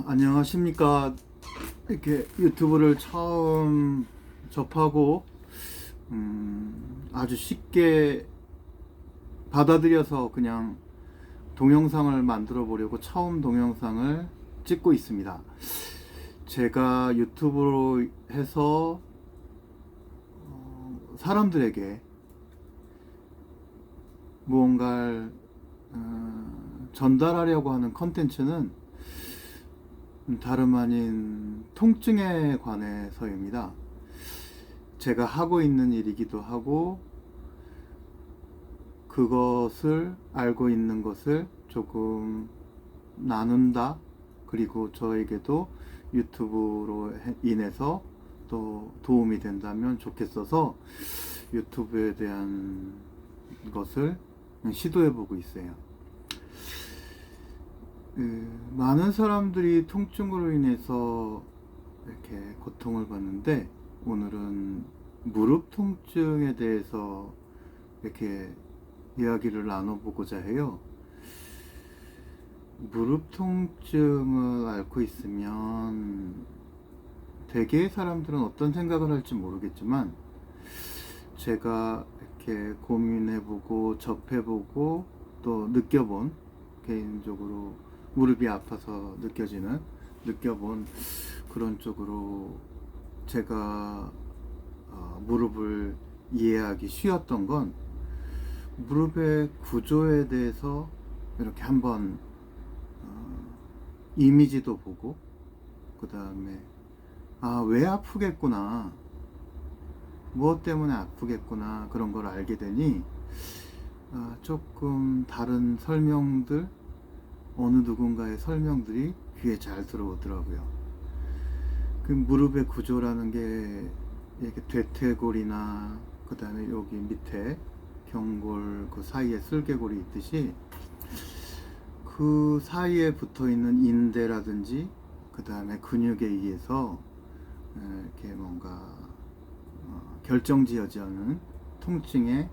안녕하십니까. 이렇게 유튜브를 처음 접하고 아주 쉽게 받아들여서 그냥 동영상을 만들어 보려고 처음 동영상을 찍고 있습니다. 제가 유튜브로 해서 사람들에게 무언가를 전달하려고 하는 컨텐츠는 다름 아닌 통증에 관해서입니다. 제가 하고 있는 일이기도 하고, 그것을 알고 있는 것을 조금 나눈다. 그리고 저에게도 유튜브로 인해서 또 도움이 된다면 좋겠어서 유튜브에 대한 것을 시도해보고 있어요. 많은 사람들이 통증으로 인해서 이렇게 고통을 받는데, 오늘은 무릎 통증에 대해서 이렇게 이야기를 나눠보고자 해요. 무릎 통증을 앓고 있으면 대개의 사람들은 어떤 생각을 할지 모르겠지만, 제가 이렇게 고민해보고 접해보고 또 느껴본, 개인적으로 무릎이 아파서 느껴본 그런 쪽으로 제가 무릎을 이해하기 쉬웠던 건, 무릎의 구조에 대해서 이렇게 한번 이미지도 보고, 그 다음에 왜 아프겠구나, 무엇 때문에 아프겠구나, 그런 걸 알게 되니 조금 다른 설명들, 어느 누군가의 설명들이 귀에 잘 들어오더라고요. 그 무릎의 구조라는 게 이렇게 대퇴골이나 그 다음에 여기 밑에 경골 그 사이에 슬개골이 있듯이, 그 사이에 붙어 있는 인대라든지 그 다음에 근육에 의해서 이렇게 뭔가 결정지어지는 통증에,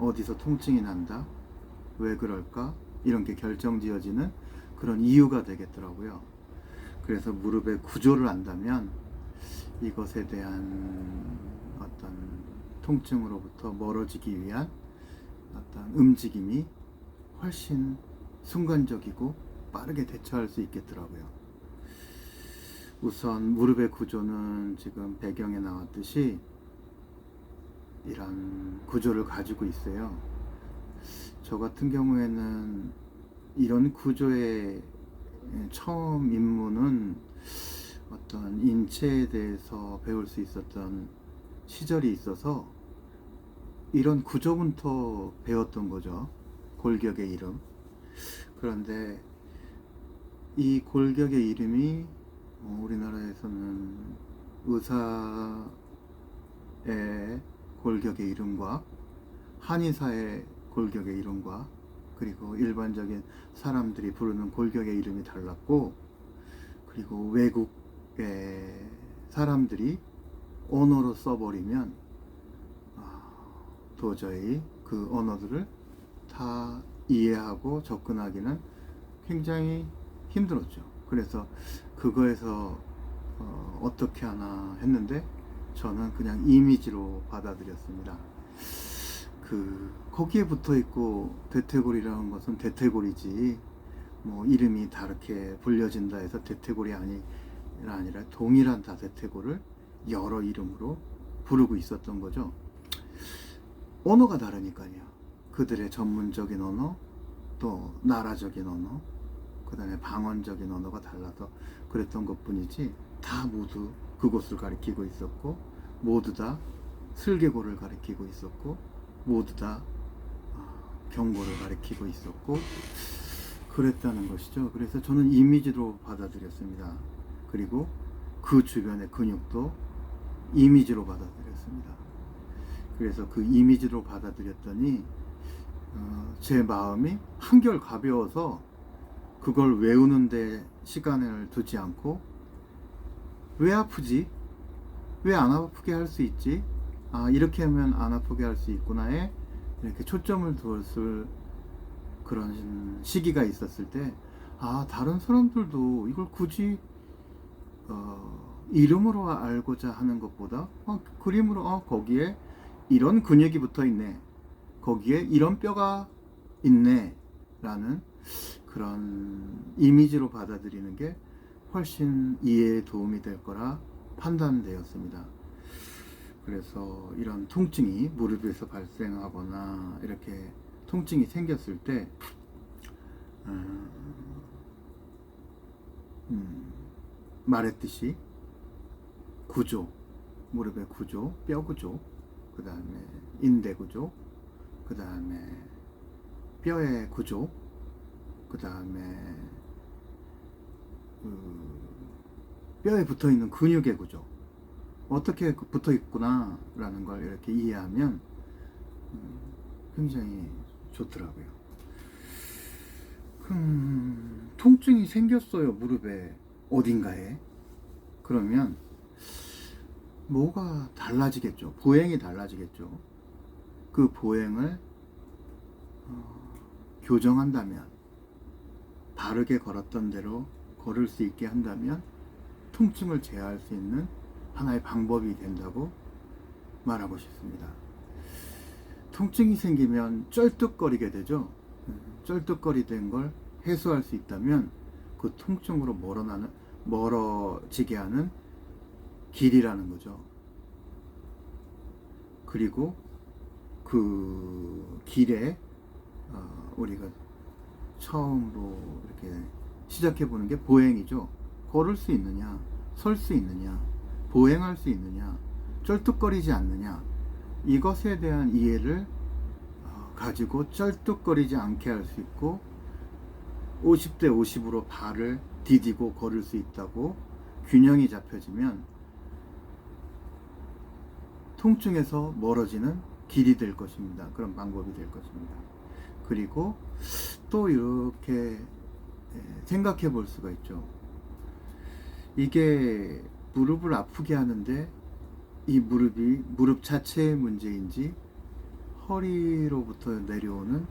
어디서 통증이 난다, 왜 그럴까, 이런 게 결정지어지는 그런 이유가 되겠더라고요. 그래서 무릎의 구조를 안다면 이것에 대한 어떤 통증으로부터 멀어지기 위한 어떤 움직임이 훨씬 순간적이고 빠르게 대처할 수 있겠더라고요. 우선 무릎의 구조는 지금 배경에 나왔듯이 이런 구조를 가지고 있어요. 저 같은 경우에는 이런 구조의 처음 입문은 어떤 인체에 대해서 배울 수 있었던 시절이 있어서 이런 구조부터 배웠던 거죠. 골격의 이름. 그런데 이 골격의 이름이 우리나라에서는 의사의 골격의 이름과 한의사의 골격의 이름과 그리고 일반적인 사람들이 부르는 골격의 이름이 달랐고, 그리고 외국의 사람들이 언어로 써버리면 도저히 그 언어들을 다 이해하고 접근하기는 굉장히 힘들었죠. 그래서 그거에서 어떻게 하나 했는데, 저는 그냥 이미지로 받아들였습니다. 거기에 붙어있고 대퇴골이라는 것은 대퇴골이지, 뭐 이름이 다르게 불려진다 해서 대퇴골이 아니라 동일한 다 대퇴골을 여러 이름으로 부르고 있었던 거죠. 언어가 다르니까요. 그들의 전문적인 언어, 또 나라적인 언어, 그 다음에 방언적인 언어가 달라서 그랬던 것 뿐이지, 다 모두 그곳을 가리키고 있었고, 모두 다 슬개골을 가리키고 있었고, 모두 다 경골을 가리키고 있었고, 그랬다는 것이죠. 그래서 저는 이미지로 받아들였습니다. 그리고 그 주변의 근육도 이미지로 받아들였습니다. 그래서 그 이미지로 받아들였더니 제 마음이 한결 가벼워서 그걸 외우는데 시간을 두지 않고, 왜 아프지? 왜 안 아프게 할 수 있지? 이렇게 하면 안 아프게 할 수 있구나에 이렇게 초점을 두었을 그런 시기가 있었을 때, 다른 사람들도 이걸 굳이 이름으로 알고자 하는 것보다 그림으로 거기에 이런 근육이 붙어 있네, 거기에 이런 뼈가 있네 라는 그런 이미지로 받아들이는 게 훨씬 이해에 도움이 될 거라 판단되었습니다. 그래서 이런 통증이 무릎에서 발생하거나 이렇게 통증이 생겼을 때 말했듯이 구조, 무릎의 구조, 뼈 구조, 그 다음에 인대 구조, 그 다음에 뼈의 구조, 그 다음에 뼈에 붙어 있는 근육의 구조, 어떻게 붙어 있구나 라는 걸 이렇게 이해하면 굉장히 좋더라고요. 통증이 생겼어요, 무릎에 어딘가에. 그러면 뭐가 달라지겠죠? 보행이 달라지겠죠? 그 보행을 교정한다면, 바르게 걸었던 대로 걸을 수 있게 한다면 통증을 제어할 수 있는 하나의 방법이 된다고 말하고 싶습니다. 통증이 생기면 쩔뚝거리게 되죠. 쩔뚝거리된 걸 해소할 수 있다면 그 통증으로 멀어지게 하는 길이라는 거죠. 그리고 그 길에 우리가 처음으로 이렇게 시작해보는 게 보행이죠. 걸을 수 있느냐, 설 수 있느냐, 보행할 수 있느냐, 쩔뚝거리지 않느냐, 이것에 대한 이해를 가지고 쩔뚝거리지 않게 할 수 있고 50대 50으로 발을 디디고 걸을 수 있다고 균형이 잡혀지면 통증에서 멀어지는 길이 될 것입니다. 그런 방법이 될 것입니다. 그리고 또 이렇게 생각해 볼 수가 있죠. 이게 무릎을 아프게 하는데 이 무릎이 무릎 자체의 문제인지 허리로부터 내려오는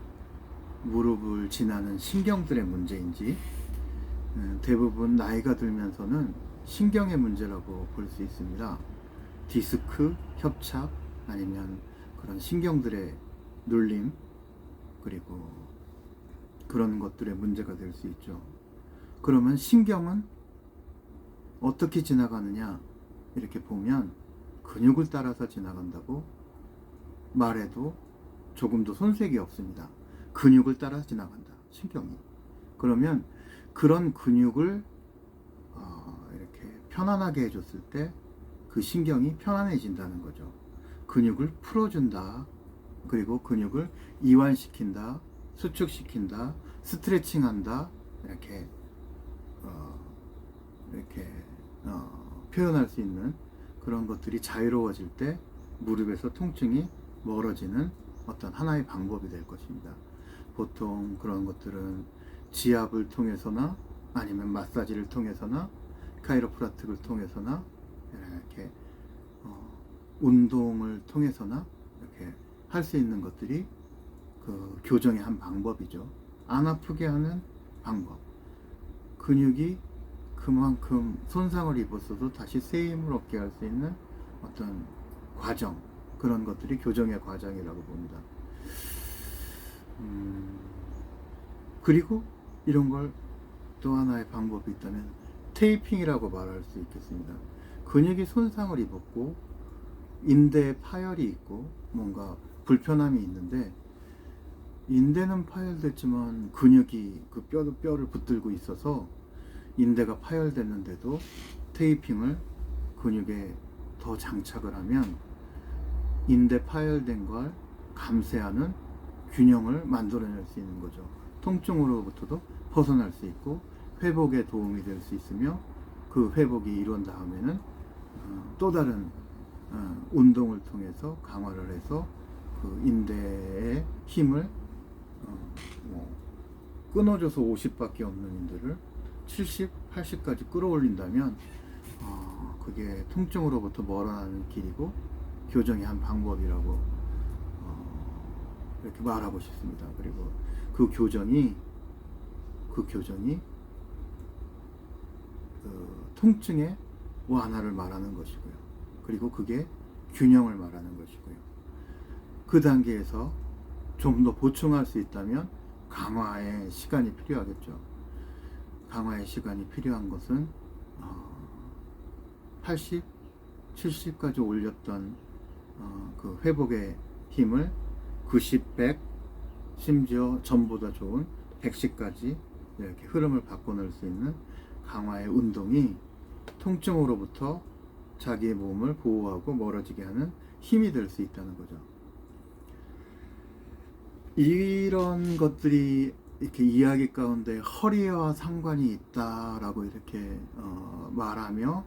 무릎을 지나는 신경들의 문제인지 대부분 나이가 들면서는 신경의 문제라고 볼 수 있습니다. 디스크, 협착, 아니면 그런 신경들의 눌림, 그리고 그런 것들의 문제가 될 수 있죠. 그러면 신경은 어떻게 지나가느냐 이렇게 보면 근육을 따라서 지나간다고 말해도 조금도 손색이 없습니다. 근육을 따라 지나간다, 신경이. 그러면 그런 근육을 이렇게 편안하게 해줬을 때 그 신경이 편안해진다는 거죠. 근육을 풀어준다, 그리고 근육을 이완시킨다, 수축시킨다, 스트레칭한다, 이렇게 표현할 수 있는 그런 것들이 자유로워질 때 무릎에서 통증이 멀어지는 어떤 하나의 방법이 될 것입니다. 보통 그런 것들은 지압을 통해서나 아니면 마사지를 통해서나 카이로프라틱을 통해서나 이렇게 운동을 통해서나 이렇게 할 수 있는 것들이 그 교정의 한 방법이죠. 안 아프게 하는 방법. 근육이 그만큼 손상을 입었어도 다시 새 힘을 얻게 할 수 있는 어떤 과정, 그런 것들이 교정의 과정이라고 봅니다. 그리고 이런 걸 또 하나의 방법이 있다면 테이핑이라고 말할 수 있겠습니다. 근육이 손상을 입었고 인대에 파열이 있고 뭔가 불편함이 있는데 인대는 파열됐지만 근육이 그 뼈를 붙들고 있어서 인대가 파열됐는데도 테이핑을 근육에 더 장착을 하면 인대 파열된 걸 감쇄하는 균형을 만들어낼 수 있는 거죠. 통증으로부터도 벗어날 수 있고 회복에 도움이 될 수 있으며 그 회복이 이룬 다음에는 또 다른 운동을 통해서 강화를 해서 그 인대의 힘을 끊어져서 50밖에 없는 인대를 70, 80까지 끌어올린다면 그게 통증으로부터 멀어나는 길이고 교정의 한 방법이라고 이렇게 말하고 싶습니다. 그리고 그 교정이 통증의 완화를 말하는 것이고요. 그리고 그게 균형을 말하는 것이고요. 그 단계에서 좀 더 보충할 수 있다면 강화의 시간이 필요하겠죠. 강화의 시간이 필요한 것은 80, 70까지 올렸던 그 회복의 힘을 90, 100, 심지어 전보다 좋은 110까지 이렇게 흐름을 바꿔놓을 수 있는 강화의 운동이 통증으로부터 자기의 몸을 보호하고 멀어지게 하는 힘이 될 수 있다는 거죠. 이런 것들이 이렇게 이야기 가운데 허리와 상관이 있다라고 이렇게 말하며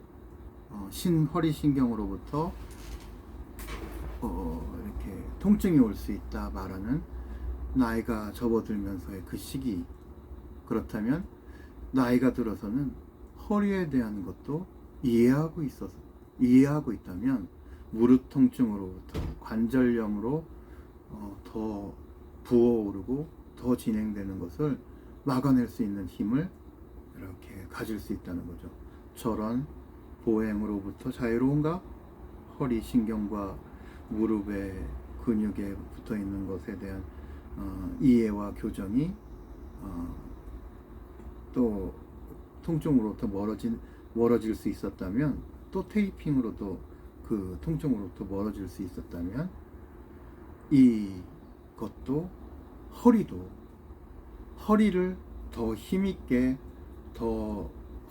신허리신경으로부터 이렇게 통증이 올 수 있다 말하는 나이가 접어들면서의 그 시기, 그렇다면 나이가 들어서는 허리에 대한 것도 이해하고 있다면 무릎 통증으로부터 관절염으로 더 부어오르고 더 진행되는 것을 막아낼 수 있는 힘을 이렇게 가질 수 있다는 거죠. 저런 보행으로부터 자유로운가? 허리 신경과 무릎의 근육에 붙어 있는 것에 대한 이해와 교정이 또 통증으로부터 멀어질 수 있었다면, 또 테이핑으로도 그 통증으로부터 멀어질 수 있었다면, 이것도 허리를 더 힘있게,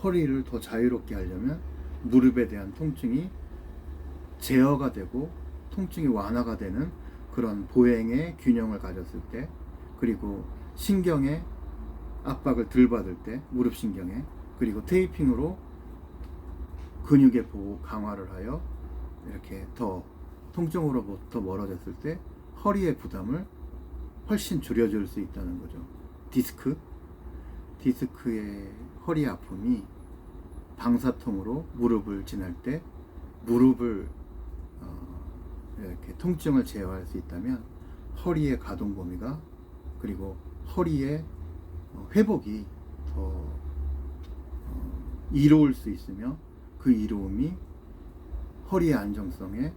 허리를 더 자유롭게 하려면 무릎에 대한 통증이 제어가 되고 통증이 완화가 되는 그런 보행의 균형을 가졌을 때, 그리고 신경의 압박을 덜 받을 때, 무릎 신경에, 그리고 테이핑으로 근육의 보호 강화를 하여 이렇게 더 통증으로부터 멀어졌을 때 허리의 부담을 훨씬 줄여줄 수 있다는 거죠. 디스크의 허리 아픔이 방사통으로 무릎을 지날 때 무릎을 이렇게 통증을 제어할 수 있다면 허리의 가동 범위가, 그리고 허리의 회복이 더 이로울 수 있으며, 그 이로움이 허리의 안정성이라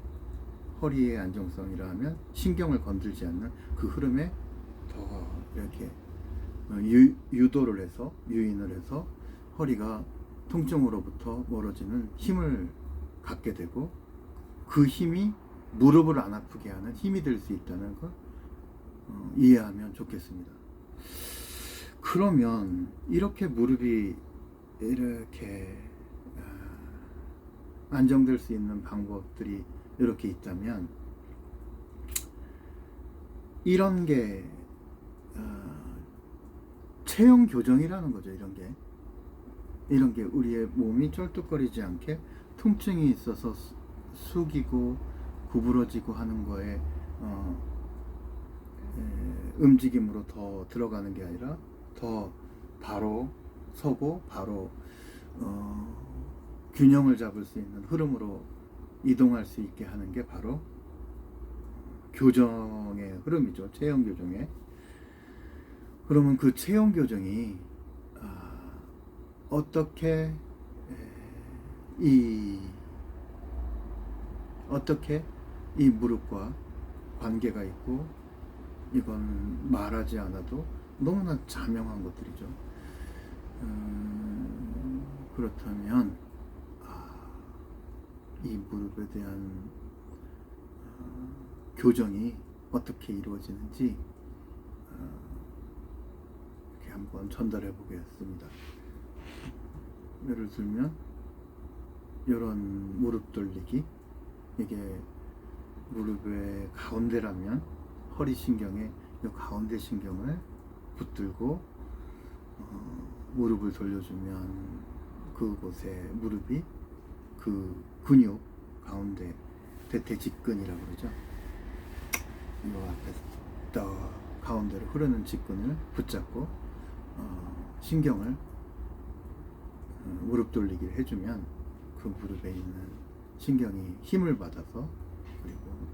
하면 신경을 건들지 않는 그 흐름에 더 이렇게 유인을 해서 허리가 통증으로부터 멀어지는 힘을 갖게 되고, 그 힘이 무릎을 안 아프게 하는 힘이 될 수 있다는 걸 이해하면 좋겠습니다. 그러면 이렇게 무릎이 이렇게 안정될 수 있는 방법들이 이렇게 있다면, 이런 게 체형 교정이라는 거죠. 이런 게 우리의 몸이 쩔뚝거리지 않게 통증이 있어서 숙이고 구부러지고 하는 거에 움직임으로 더 들어가는 게 아니라, 더 바로 서고 바로 균형을 잡을 수 있는 흐름으로 이동할 수 있게 하는 게 바로 교정의 흐름이죠. 체형 교정의. 그러면 그 체형 교정이 어떻게 이 무릎과 관계가 있고, 이건 말하지 않아도 너무나 자명한 것들이죠. 그렇다면 이 무릎에 대한 교정이 어떻게 이루어지는지 이렇게 한번 전달해 보겠습니다. 예를 들면 이런 무릎 돌리기, 이게 무릎의 가운데라면 허리 신경에 이 가운데 신경을 붙들고 무릎을 돌려주면 그곳에 무릎이 그 근육 가운데 대퇴직근이라고 그러죠. 이 앞에서 더 가운데로 흐르는 직근을 붙잡고 신경을 무릎 돌리기를 해주면 그 무릎에 있는 신경이 힘을 받아서, 그리고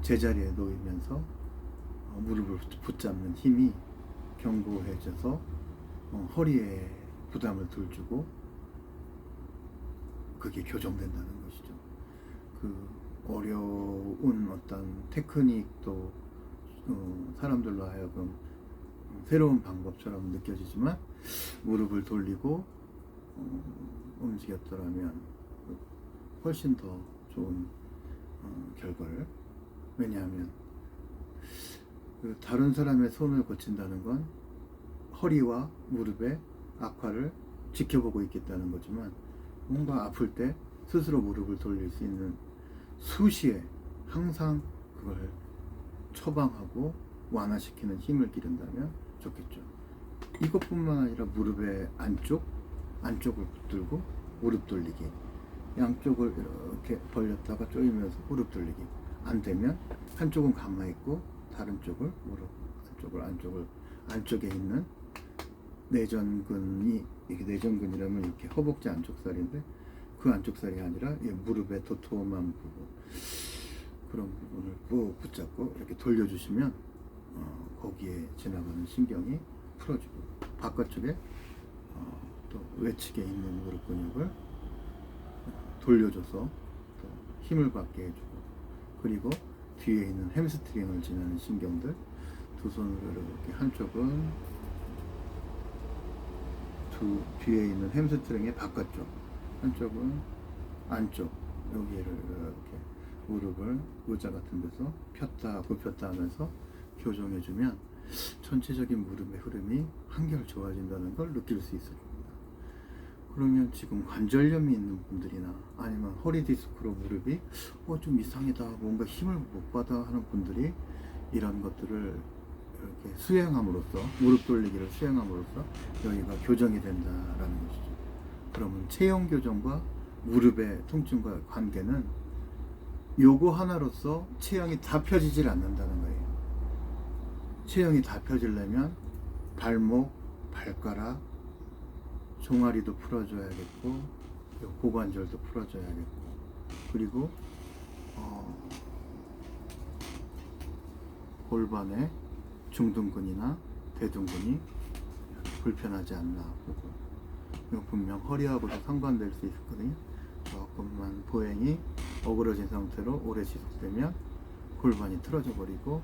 제자리에 놓이면서 무릎을 붙잡는 힘이 견고해져서 허리에 부담을 덜 주고 그게 교정된다는 것이죠. 그 어려운 어떤 테크닉도 사람들로 하여금 새로운 방법처럼 느껴지지만 무릎을 돌리고 움직였더라면 훨씬 더 좋은 결과를. 왜냐하면 그 다른 사람의 손을 고친다는 건 허리와 무릎의 악화를 지켜보고 있겠다는 거지만, 뭔가 아플 때 스스로 무릎을 돌릴 수 있는 수시에 항상 그걸 처방하고 완화시키는 힘을 기른다면 좋겠죠. 이것뿐만 아니라 무릎의 안쪽을 붙들고 무릎 돌리기, 양쪽을 이렇게 벌렸다가 조이면서 무릎 돌리기. 안 되면 한쪽은 가만히 있고 다른 쪽을 무릎 안쪽에 있는 내전근이, 이게 내전근이라면 이렇게 허벅지 안쪽살인데 그 안쪽살이 아니라 무릎의 도톰한 부분, 그런 부분을 꾹 붙잡고 이렇게 돌려주시면 거기에 지나가는 신경이 풀어지고, 바깥쪽에 또 외측에 있는 무릎 근육을 돌려줘서 또 힘을 받게 해주고, 그리고 뒤에 있는 햄스트링을 지나는 신경들, 두 손으로 이렇게 한쪽은 뒤에 있는 햄스트링의 바깥쪽, 한쪽은 안쪽, 여기를 이렇게 무릎을 의자 같은 데서 폈다 굽혔다 하면서 교정해주면 전체적인 무릎의 흐름이 한결 좋아진다는 걸 느낄 수 있을 겁니다. 그러면 지금 관절염이 있는 분들이나 아니면 허리 디스크로 무릎이 좀 이상하다, 뭔가 힘을 못 받아 하는 분들이 이런 것들을 이렇게 수행함으로써, 무릎 돌리기를 수행함으로써 여기가 교정이 된다라는 것이죠. 그러면 체형 교정과 무릎의 통증과 관계는 요거 하나로서 체형이 다 펴지질 않는다는 거예요. 체형이 다 펴지려면 발목, 발가락, 종아리도 풀어줘야겠고, 고관절도 풀어줘야겠고, 그리고 골반의 중둔근이나 대둔근이 불편하지 않나 보고, 이거 분명 허리하고도 상관될 수 있거든요. 조금만 보행이 어그러진 상태로 오래 지속되면 골반이 틀어져 버리고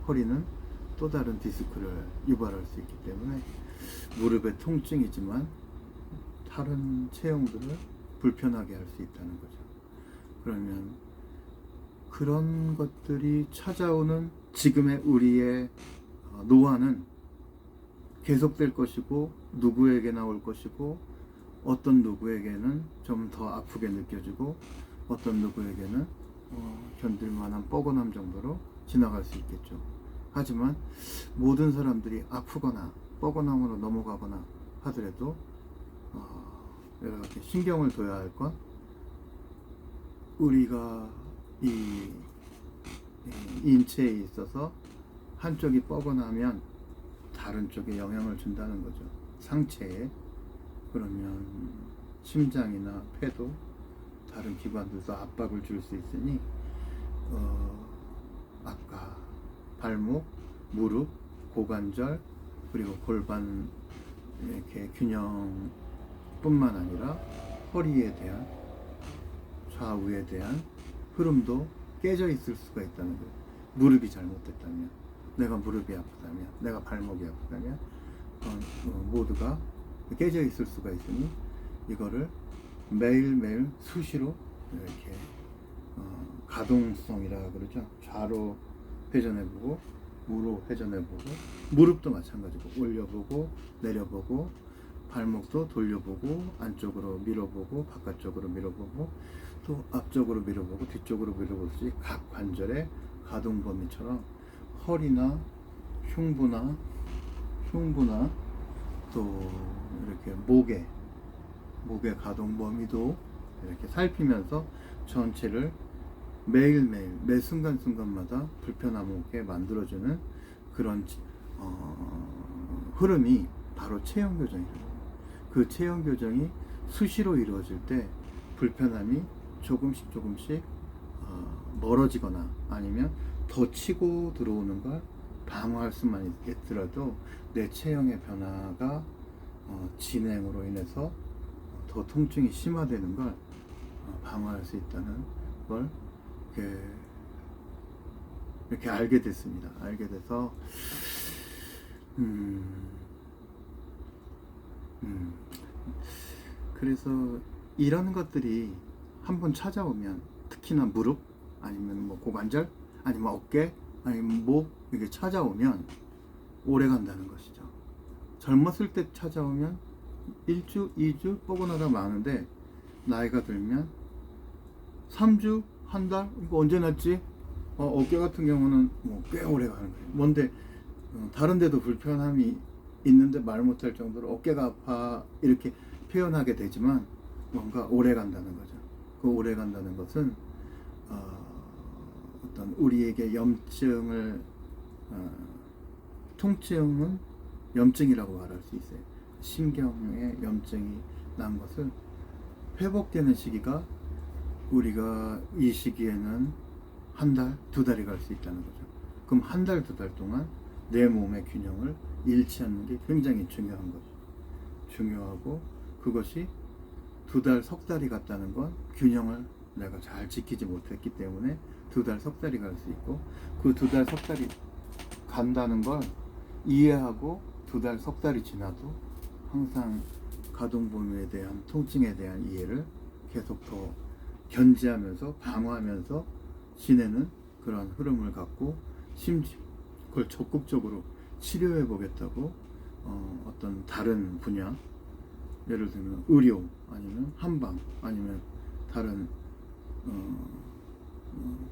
허리는 또 다른 디스크를 유발할 수 있기 때문에 무릎의 통증이지만 다른 체형들을 불편하게 할 수 있다는 거죠. 그러면 그런 것들이 찾아오는 지금의 우리의 노화는 계속될 것이고, 누구에게나 올 것이고, 어떤 누구에게는 좀 더 아프게 느껴지고, 어떤 누구에게는 견딜만한 뻐근함 정도로 지나갈 수 있겠죠. 하지만 모든 사람들이 아프거나 뻐근함으로 넘어가거나 하더라도 이렇게 신경을 둬야 할 건, 우리가 이 인체에 있어서 한쪽이 뻐근하면 다른 쪽에 영향을 준다는 거죠. 상체에. 그러면 심장이나 폐도, 다른 기관들도 압박을 줄 수 있으니 아까 발목, 무릎, 고관절, 그리고 골반 이렇게 균형뿐만 아니라 허리에 대한, 좌우에 대한 흐름도 깨져 있을 수가 있다는 거예요. 무릎이 잘못됐다면, 내가 무릎이 아프다면, 내가 발목이 아프다면 모두가 깨져 있을 수가 있으니 이거를 매일매일 수시로 이렇게 가동성이라 그러죠. 좌로 회전해보고 우로 회전해보고, 무릎도 마찬가지고 올려보고 내려보고, 발목도 돌려보고, 안쪽으로 밀어보고 바깥쪽으로 밀어보고, 또 앞쪽으로 밀어보고 뒤쪽으로 밀어보듯이 각 관절의 가동 범위처럼 허리나 흉부나 또 이렇게 목의 가동 범위도 이렇게 살피면서 전체를 매일매일 매 순간순간마다 불편함 없게 만들어주는 그런 흐름이 바로 체형 교정이에요. 그 체형 교정이 수시로 이루어질 때 불편함이 조금씩 멀어지거나 아니면 더 치고 들어오는 걸 방어할 수만 있더라도 내 체형의 변화가 진행으로 인해서 더 통증이 심화되는 걸 방어할 수 있다는 걸 이렇게 알게 됐습니다. 알게 돼서 그래서 이런 것들이 한번 찾아오면, 특히나 무릎 아니면 뭐 고관절 아니면 어깨 아니면 목, 이게 찾아오면 오래 간다는 것이죠. 젊었을 때 찾아오면 1주, 2주 뻐근하다 마는데, 나이가 들면 3주, 한 달, 이거 언제 났지? 어깨 같은 경우는 뭐 꽤 오래 가는 거예요. 뭔데 다른 데도 불편함이 있는데 말 못할 정도로 어깨가 아파 이렇게 표현하게 되지만 뭔가 오래 간다는 거죠. 그 오래 간다는 것은 어떤 우리에게 염증을 통증은 염증이라고 말할 수 있어요. 신경에 염증이 난 것을 회복되는 시기가, 우리가 이 시기에는 한 달, 두 달이 갈 수 있다는 거죠. 그럼 한 달, 두 달 동안 내 몸의 균형을 잃지 않는 게 굉장히 중요한 거죠. 중요하고, 그것이 두 달, 석 달이 갔다는 건 균형을 내가 잘 지키지 못했기 때문에 두 달, 석 달이 갈 수 있고, 그 두 달, 석 달이 간다는 걸 이해하고 두 달, 석 달이 지나도 항상 가동범위에 대한 통증에 대한 이해를 계속 더 견지하면서 방어하면서 지내는 그런 흐름을 갖고, 심지어 그걸 적극적으로 치료해 보겠다고 어떤 다른 분야, 예를 들면 의료 아니면 한방 아니면 다른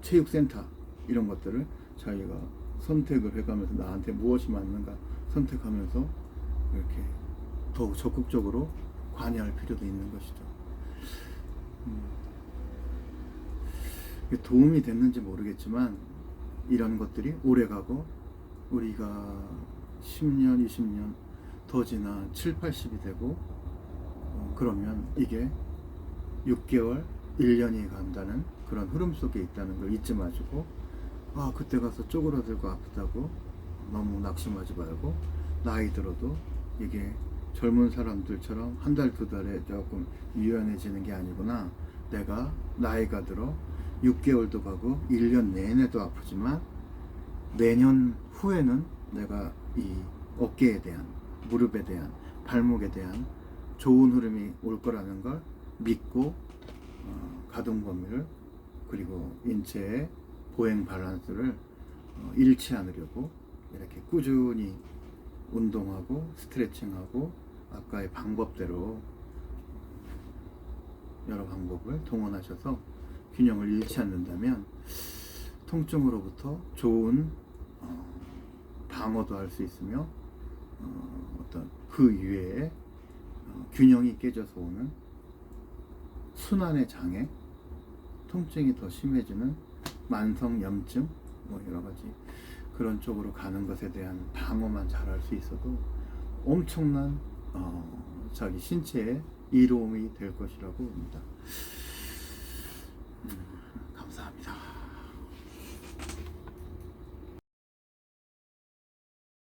체육센터, 이런 것들을 자기가 선택을 해가면서 나한테 무엇이 맞는가 선택하면서 이렇게 더욱 적극적으로 관여할 필요도 있는 것이죠. 도움이 됐는지 모르겠지만 이런 것들이 오래가고, 우리가 10년, 20년 더 지나 7, 80이 되고 그러면 이게 6개월, 1년이 간다는 그런 흐름 속에 있다는 걸 잊지 마시고, 그때 가서 쪼그라들고 아프다고 너무 낙심하지 말고, 나이 들어도 이게 젊은 사람들처럼 한 달, 두 달에 조금 유연해지는 게 아니구나. 내가 나이가 들어 6개월도 가고 1년 내내도 아프지만 내년 후에는 내가 이 어깨에 대한, 무릎에 대한, 발목에 대한 좋은 흐름이 올 거라는 걸 믿고 가동 범위를, 그리고 인체의 보행 밸런스를 잃지 않으려고 이렇게 꾸준히 운동하고 스트레칭하고 아까의 방법대로 여러 방법을 동원하셔서 균형을 잃지 않는다면 통증으로부터 좋은 방어도 할 수 있으며, 어떤 그 이외에 균형이 깨져서 오는 순환의 장애, 통증이 더 심해지는 만성 염증, 뭐 여러 가지 그런 쪽으로 가는 것에 대한 방어만 잘할 수 있어도 엄청난 자기 신체에 이로움이 될 것이라고 봅니다.